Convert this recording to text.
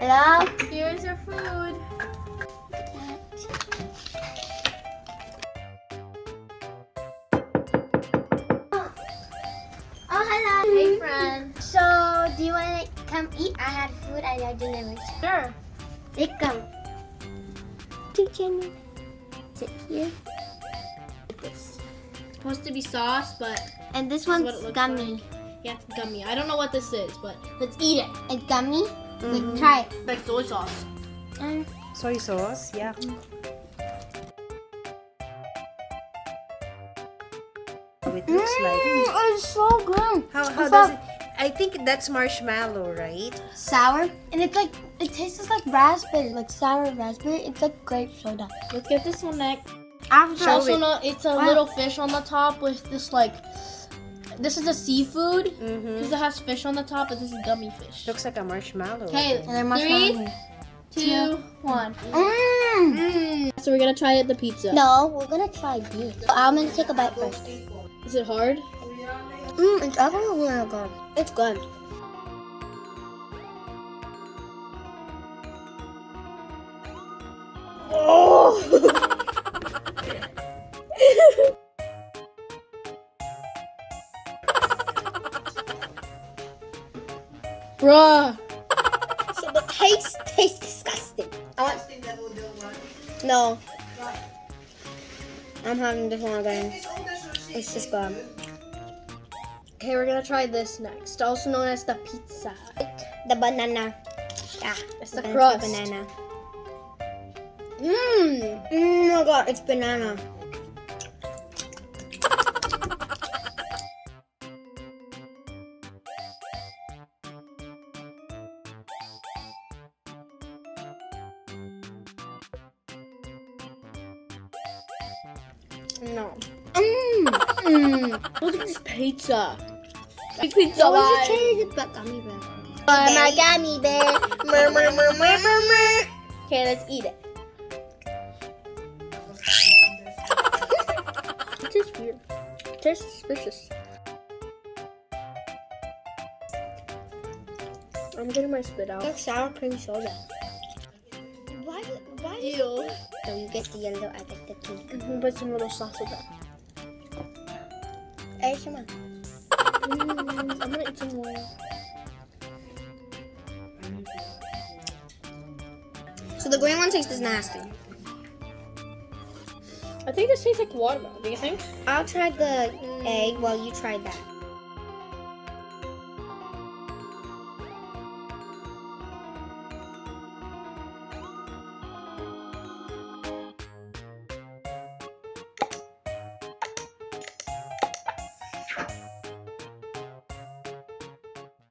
Hello? Here's your food. Oh, hello. Hey, friend. So, do you want to come eat? I had food I delivered. Sure. Let's come. Chicken. Sit here. This. It's supposed to be sauce, but And this this is what one's it looks gummy. like. Yeah, it's gummy. I don't know what this is, but let's eat it. It's gummy? Wait, try it. Like soy sauce. Soy sauce, yeah. How it looks like. It's so good. How It's does so it? I think that's marshmallow, right? sour, and it's like it tastes like raspberry, like sour raspberry. It's like grape soda. Let's get this one next. After Also, no, it's a little fish on the top with this like. This is a seafood because it has fish on the top, but this is gummy fish. Looks like a marshmallow. Okay, and then marshmallow 3, here. 2, 1. Mm. So we're gonna try it the pizza. No, we're gonna try this. I'm gonna take a bite first. Is it hard? It's actually really good. It's good. Bruh. So the taste tastes disgusting. No. I'm having this one again. It's just good. Okay, we're gonna try this next, also known as the pizza. The banana. Yeah, It's the we're gonna crust. try banana. Oh my god, it's banana. No. Mmm. Look at this pizza. Pizza So what's vibe. your cherry but gummy bear? My gummy bear. Mur, mur, mur, mur, mur, mur. Okay, let's eat it. It tastes weird. It tastes suspicious. I'm getting my spit out. Like sour cream soda. Why Ew. So you get the yellow, I get the pink. I'm gonna put some little sauce with that. Hey, come on. I'm gonna eat some more. So the green one tastes nasty. I think this tastes like watermelon. Do you think? I'll try the egg while you try that.